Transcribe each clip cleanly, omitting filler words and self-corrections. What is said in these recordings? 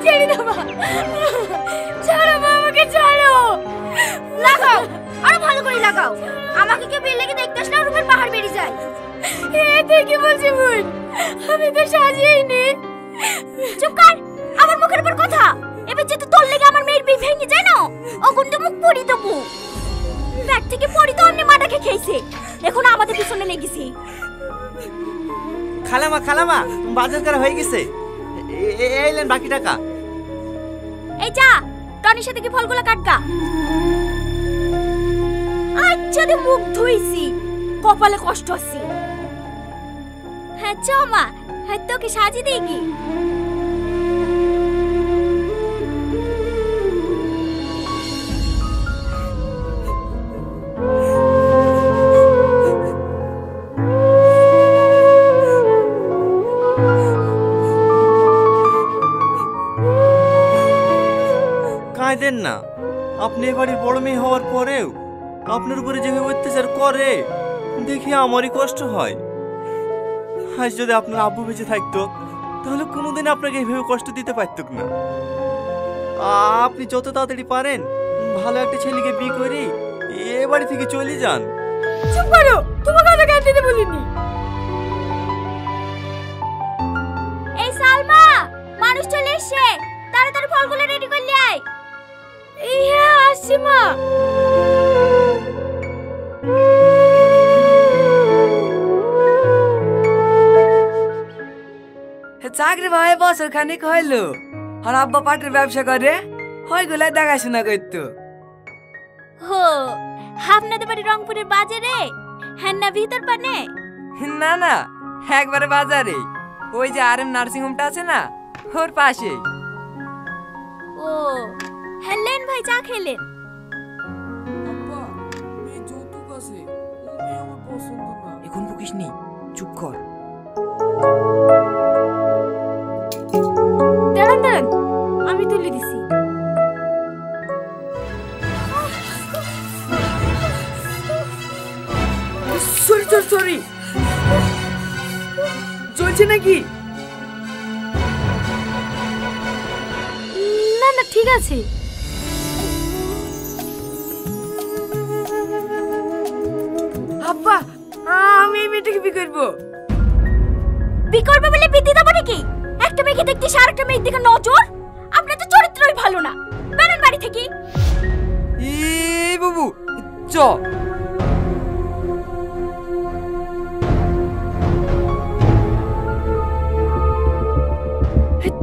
ছেড়ে দাও মা, ছাড়ো মা, আমাকে ছাড়ো। লাগাও, আরো ভালো করে লাগাও। আমাকে কেউ বেল লেগে দেখতে আসলে রূপের পাহাড় বেরিয়ে যায়। তুই কি বলছিস বোন? আমি তো সাজিয়েইনি। চুপ কর, আমার মুখের উপর কথা। এবার যদি তোর লেগে আমার মেয়ের বিয়ে ভেঙে যায় না, অগুন তো মুখ পড়ি দেবো। ব্যাগ থেকে পড়ি তো অন্য মাটাকে খেয়েছে, এখন আমাদের পিছনে লেগেছে। খালামা খালামা, বাজার করা হয়ে গেছে, এইলেন বাকি টাকা। এই যা, টনির সাথে কি ফলগুলো কাটগা। আচ্ছা দে, মুখ ধুইছি, কপালে কষ্ট আছে। হ্যাঁ চ মা, হ্যাঁ তোকে সাজিয়ে দিই কি। কাঁদেন না, আপনি এবারের বড় মেয়ে হওয়ার পরেও আপনার উপরে যেভাবে অত্যাচার করে দেখে আমারই কষ্ট হয়। আজ যদি আপনার আব্বু বেঁচে থাকতো তাহলে কোনোদিন আপনাকে এইভাবে কষ্ট দিতে পারতুক না। আপনি যত তাড়াতাড়ি পারেন ভালো একটা ছেলেকে বিয়ে করে এ বাড়ি থেকে চলে যান। চুপ করো, তোমাকে কথা কাট দিতে বলিনি। এই সালমা, মানুষ চলে এসেছে, তাড়াতাড়ি ফলগুলো রেডি করলি আয়। হ্যাঁ আসছি মা। চাকরি ভাই বছর খানিক হইলো, আর আব্বা পাটের ব্যবসা করে, ওইগুলাই দেখাশোনা করতো। হো, আপনাদের বাড়ি রংপুরের বাজারে? হ্যাঁ না ভিতর পানে? না না, একবারে বাজারে, ওই যে আর এম নার্সিং হোমটা আছে না, ওর পাশেই। ও হ্যালেন ভাই, চা খেলেন? এখন বকিস নি, চুপ কর। দাঁড়ান দাঁড়ান, আমি তুলে দিছি। সরি, চলছে নাকি? না না ঠিক আছে। আব্বা, আমি এই মেয়েটাকে বিয়ে করবো। বিয়ে করবে বলে বিয়ে দিতে পারে কি? একটা মেয়েকে দেখতে আর একটা মেয়ের দিকে নজর, আপনার তো চরিত্রই ভালো না। বেরোন বাড়ি থেকে। বাবু চ।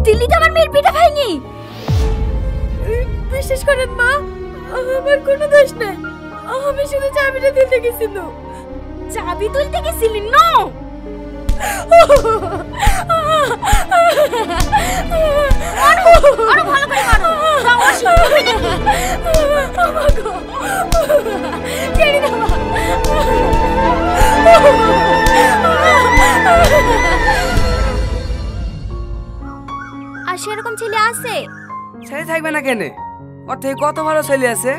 দিল্লি তো আমার মেয়ের বিয়েটা ভাঙি। বিশ্বাস করেন মা, আমার কোনো দোষ নাই, আমি শুধু চাবিটা দিতে গেছিল। চাবি তুলতে গেছিলি? নো, আরো ভালো করে মারো। ছেড়ে দাও মা। আর সেরকম ছেলে আছে? ছেলে থাকবে না কেন? ওর থেকে কত ভালো ছেলে আছে।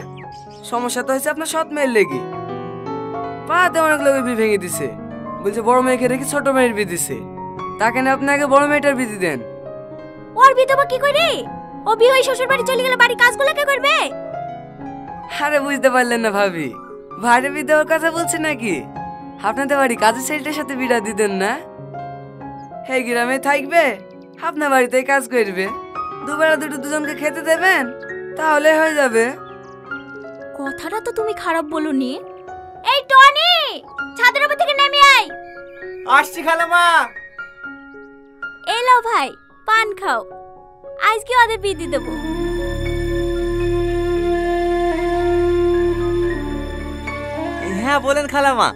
সমস্যা তো হয়েছে আপনার সৎ মেয়ের লেগে। পাতে অনেক লোক বিয়ে ভেঙে দিছে, বলছে বড় মেয়েকে রেখে ছোট মেয়ের বিয়ে দিছে। তাকে না আপনি আগে বড় মেয়েটার বিয়ে দেন। ওর বিধবা কি করে? ও বিয়ে হয়ে শ্বশুর বাড়ি চলে গেলে বাড়ি কাজগুলো কে করবে? আরে বুঝতে পারলেন না ভাবি, ভাইরে বিয়ে দেওয়ার কথা বলছে নাকি? আপনাদের বাড়ি কাজের ছেলেটার সাথে বিয়ে দিতেন না? এই গ্রামে থাকবে, আপনার বাড়িতেই কাজ করবে, দুবেলা দুটো দুজনকে খেতে দেবেন, তাহলে হয়ে যাবে। কথাটা তো তুমি খারাপ বলনি। এই টনি, ছাদের উপর থেকে নেমে আয়। আসছি খালামা। এলো ভাই, পান খাও, আজকে ওদের বিয়ে দিয়ে দেবো। হ্যাঁ বলেন খালামা।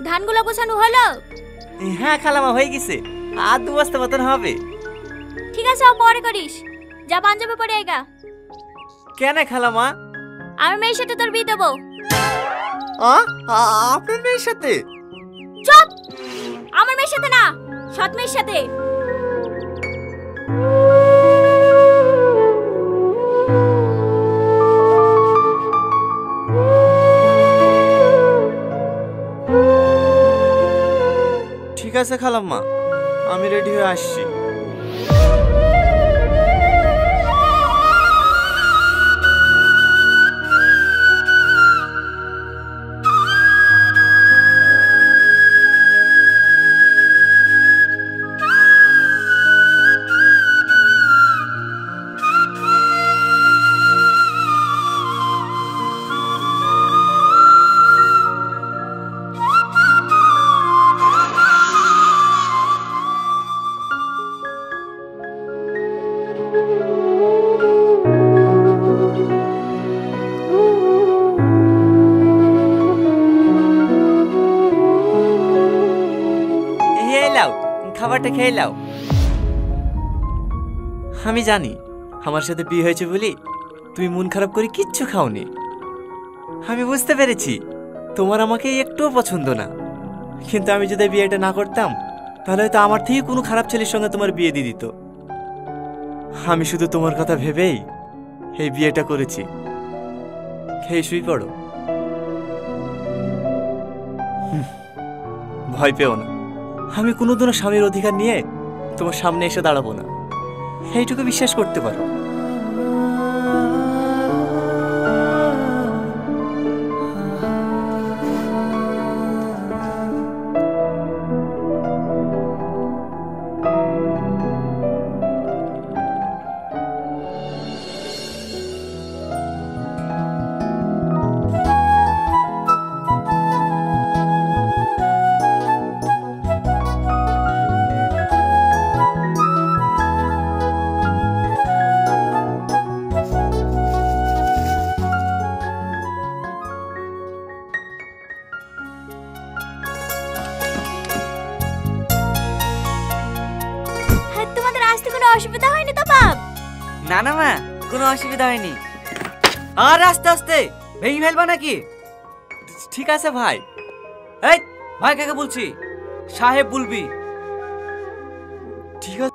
ধানগুলো গোছানো হলো? হ্যাঁ খালামা, হয়ে গেছে, আর 2 বস্তা মতন হবে। ঠিক আছে, পরে করিস। যা পাঞ্জাবে পরে আইগা। কেন খালামা? আমার মেয়ের সাথে তোর বিয়ে দেবো। আপনার মেয়ের সাথে? চুপ, আমার মেয়ের সাথে না, সৎ মেয়ের সাথে। ঠিক আছে খালাম্মা, আমি রেডি হয়ে আসছি। চাটা খেয়ে নাও। আমি জানি আমার সাথে বিয়ে হয়েছে বলি তুমি মন খারাপ করে কিচ্ছু খাওনি। আমি বুঝতে পেরেছি তোমার আমাকে একটুও পছন্দ না, কিন্তু আমি যদি বিয়েটা না করতাম তাহলে হয়তো আমার থেকে কোনো খারাপ ছেলের সঙ্গে তোমার বিয়ে দিয়ে দিত। আমি শুধু তোমার কথা ভেবেই এই বিয়েটা করেছি। খেয়ে শুই পড়ো। ভয় পেও না, আমি কোনোদিনও স্বামীর অধিকার নিয়ে তোমার সামনে এসে দাঁড়াবো না, এইটুকু বিশ্বাস করতে পারো। তোমাদের আসতে কোনো অসুবিধা হয়নি তো বাপ? না না মা, কোনো অসুবিধা হয়নি। আর আস্তে আস্তে ভেঙে ফেলবা নাকি? ঠিক আছে ভাই। এই ভাই কাকে বলছি? সাহেব বলবি। ঠিক আছে।